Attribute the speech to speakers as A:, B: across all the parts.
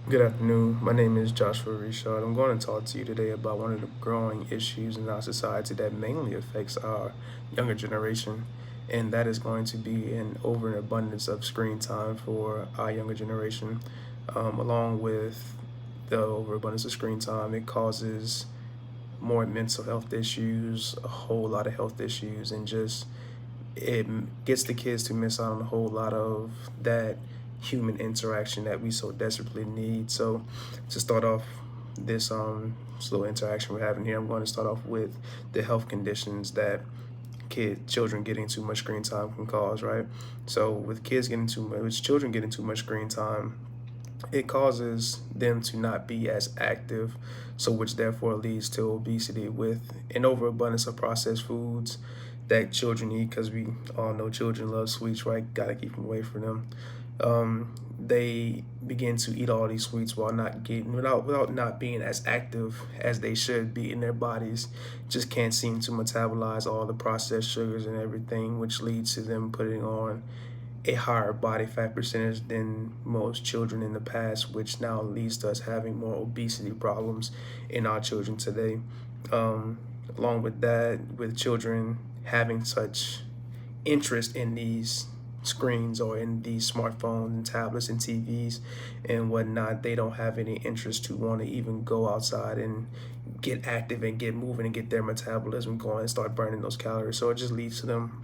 A: Good afternoon. My name is Joshua Richard. I'm going to talk to you today about one of the growing issues in our society that mainly affects our younger generation, and that is going to be an overabundance of screen time for our younger generation. Along with the overabundance of screen time, it causes more mental health issues, a whole lot of health issues, and just it gets the kids to miss out on a whole lot of that human interaction that we so desperately need. So, to start off this little interaction we're having here, I'm going to start off with the health conditions that children getting too much screen time can cause. Right. So, with children getting too much screen time, it causes them to not be as active, so which therefore leads to obesity with an overabundance of processed foods that children eat, because we all know children love sweets, right? Gotta keep them away from them. They begin to eat all these sweets while not getting without not being as active as they should be in their bodies. Just can't seem to metabolize all the processed sugars and everything, which leads to them putting on a higher body fat percentage than most children in the past, which now leads to us having more obesity problems in our children today. Um, Along with that, with children having such interest in these screens or in these smartphones and tablets and TVs and whatnot, they don't have any interest to want to even go outside and get active and get moving and get their metabolism going and start burning those calories. So it just leads to them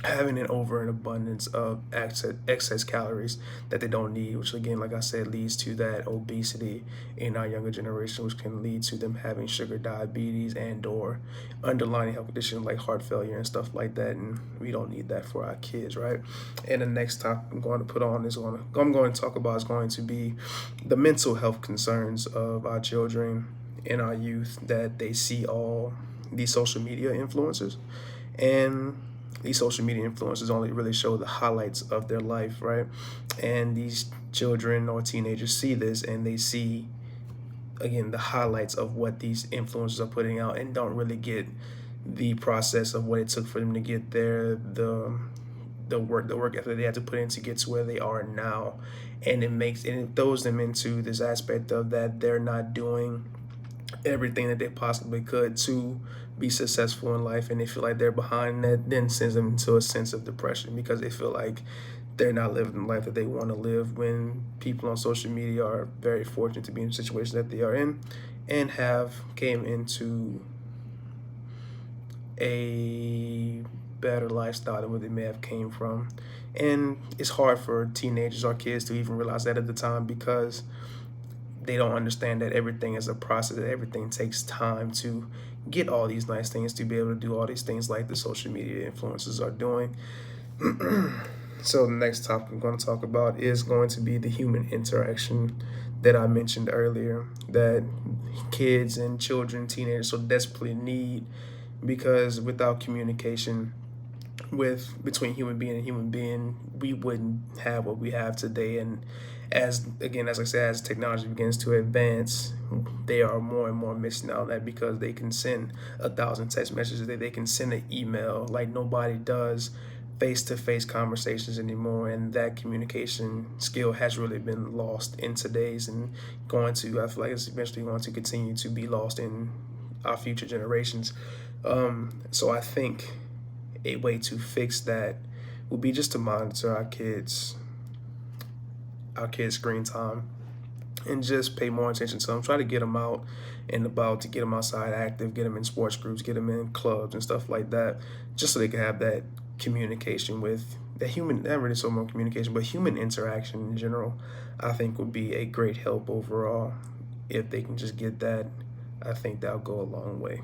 A: having an over and abundance of excess calories that they don't need, which again, like I said, leads to that obesity in our younger generation, which can lead to them having sugar diabetes and or underlying health conditions like heart failure and stuff like that. And we don't need that for our kids, right? And the next topic I'm going to talk about is going to be the mental health concerns of our children and our youth that they see all these social media influencers. And these social media influencers only really show the highlights of their life, right? And these children or teenagers see this and they see, again, the highlights of what these influencers are putting out and don't really get the process of what it took for them to get there, the work effort they had to put in to get to where they are now. And it throws them into this aspect of that they're not doing everything that they possibly could to be successful in life, and they feel like they're behind. That then sends them into a sense of depression because they feel like they're not living the life that they want to live, when people on social media are very fortunate to be in the situation that they are in and have came into a better lifestyle than what they may have came from. And it's hard for teenagers or kids to even realize that at the time, because they don't understand that everything is a process, that everything takes time to get all these nice things, to be able to do all these things like the social media influencers are doing. So the next topic I'm going to talk about is going to be the human interaction that I mentioned earlier, that kids and children, teenagers so desperately need, because without communication with between human being and human being, we wouldn't have what we have today. And as I said, as technology begins to advance, they are more and more missing out on that, because they can send 1,000 text messages, they can send an email like nobody does face-to-face conversations anymore, and that communication skill has really been lost in today's, and I feel like it's eventually going to continue to be lost in our future generations. So I think a way to fix that would be just to monitor our kids screen time and just pay more attention to them. Try to get them out and about, to get them outside active, get them in sports groups, get them in clubs and stuff like that, just so they can have that communication with the human, not really so much communication, but human interaction in general. I think would be a great help overall. If they can just get that, I think that'll go a long way.